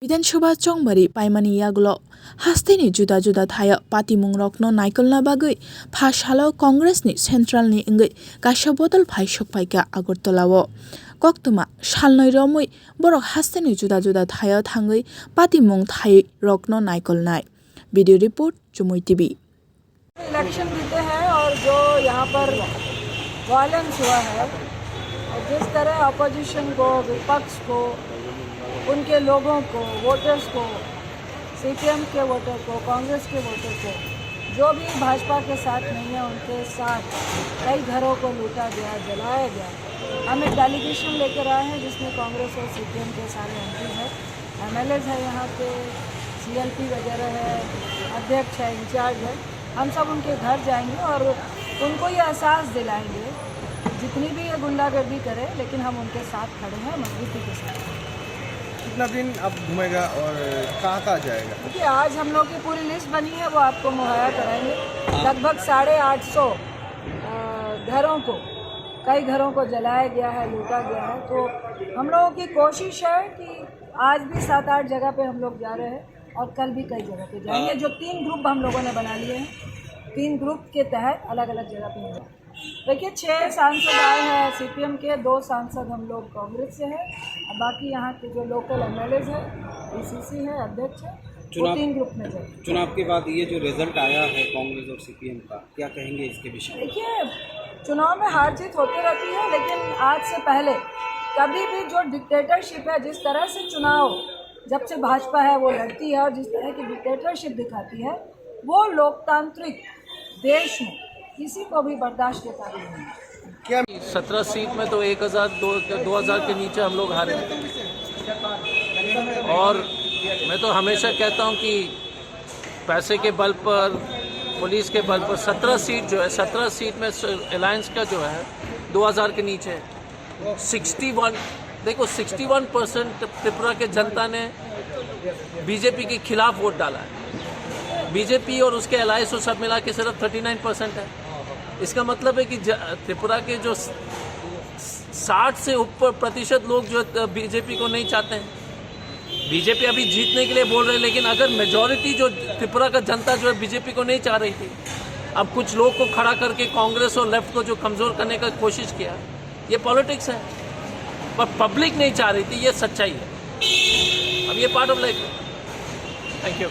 विधानसभा चंबारी पाइमानी यागुलो हास्तेनि जुदा जुदा थायो पार्टी मुंग्रकनो नायकलना बागै फासालो कांग्रेसनि सेन्ट्रलनि इंगै गासा बदल फाइसक फाइका आगरतलाओ कक्तमा सालनै रमै बरक हास्तेनि जुदा जुदा थायो थांगै पार्टी मुंग थाय रकनो नायकलनाय। Video report Jumui TV. Election जीते हैं और जो यहाँ पर वायलेंस हुआ है और जिस तरह अपोजिशन को, विपक्ष को, उनके लोगों को, वोटर्स को, सीपीएम के वोटर को, कांग्रेस के वोटर को, जो भी भाजपा के साथ नहीं है उनके साथ कई घरों को लूटा गया, जलाया गया। हम एक डेलीगेशन लेकर आए हैं जिसमें कांग्रेस और सीपीएम के सारे एमपी है, एमएलएज है, यहाँ पे सीएलपी वगैरह है, अध्यक्ष है, इंचार्ज है। हम सब उनके घर जाएंगे और उनको ये एहसास दिलाएंगे जितनी भी ये गुंडागर्दी करे लेकिन हम उनके साथ खड़े हैं मजबूती के साथ। कितना दिन अब घूमेगा और कहाँ जाएगा? देखिए आज हम लोग की पूरी लिस्ट बनी है, वो आपको मुहैया कराएंगे। लगभग 850 घरों को, कई घरों को जलाया गया है, लूटा गया है। तो हम लोगों की कोशिश है कि आज भी 7-8 जगह पे हम लोग जा रहे हैं और कल भी कई जगह पे जाएंगे। जो 3 ग्रुप हम लोगों ने बना लिए हैं, 3 ग्रुप के तहत अलग अलग जगह पे होंगे। देखिए 6 सांसद आए हैं सीपीएम के, 2 सांसद हम लोग कांग्रेस से हैं और बाकी यहाँ के जो लोकल एमएलएज है, डीसीसी है, अध्यक्ष है, वो 3 ग्रुप में जाए। चुनाव के बाद ये जो रिजल्ट आया है कांग्रेस और सीपीएम का, क्या कहेंगे इसके विषय में? देखिए चुनाव में हार जीत होती रहती है, लेकिन आज से पहले कभी भी जो डिक्टेटरशिप है, जिस तरह से चुनाव जब से भाजपा है वो लड़ती है और जिस तरह की डिक्टेटरशिप दिखाती है, वो लोकतांत्रिक देश में किसी को भी बर्दाश्त के काबिल नहीं है। क्या 17 सीट में तो 2000 के नीचे हम लोग हारे। और मैं तो हमेशा कहता हूं कि पैसे के बल पर, पुलिस के बल पर 17 सीट जो है, 17 सीट में अलायंस का जो है 2000 के नीचे 61, देखो 61% त्रिपुरा के जनता ने बीजेपी के खिलाफ वोट डाला है। बीजेपी और उसके अलायंस सब मिला के सिर्फ 39% है। इसका मतलब है कि त्रिपुरा के जो 60 से ऊपर प्रतिशत लोग जो बीजेपी को नहीं चाहते हैं। बीजेपी अभी जीतने के लिए बोल रहे हैं, लेकिन अगर मेजॉरिटी जो त्रिपुरा का जनता जो है बीजेपी को नहीं चाह रही थी, अब कुछ लोग को खड़ा करके कांग्रेस और लेफ्ट को जो कमज़ोर करने का कोशिश किया, ये पॉलिटिक्स है। पर पब्लिक नहीं चाह रही थी, ये सच्चाई है। अब ये पार्ट ऑफ लाइफ है। Thank you.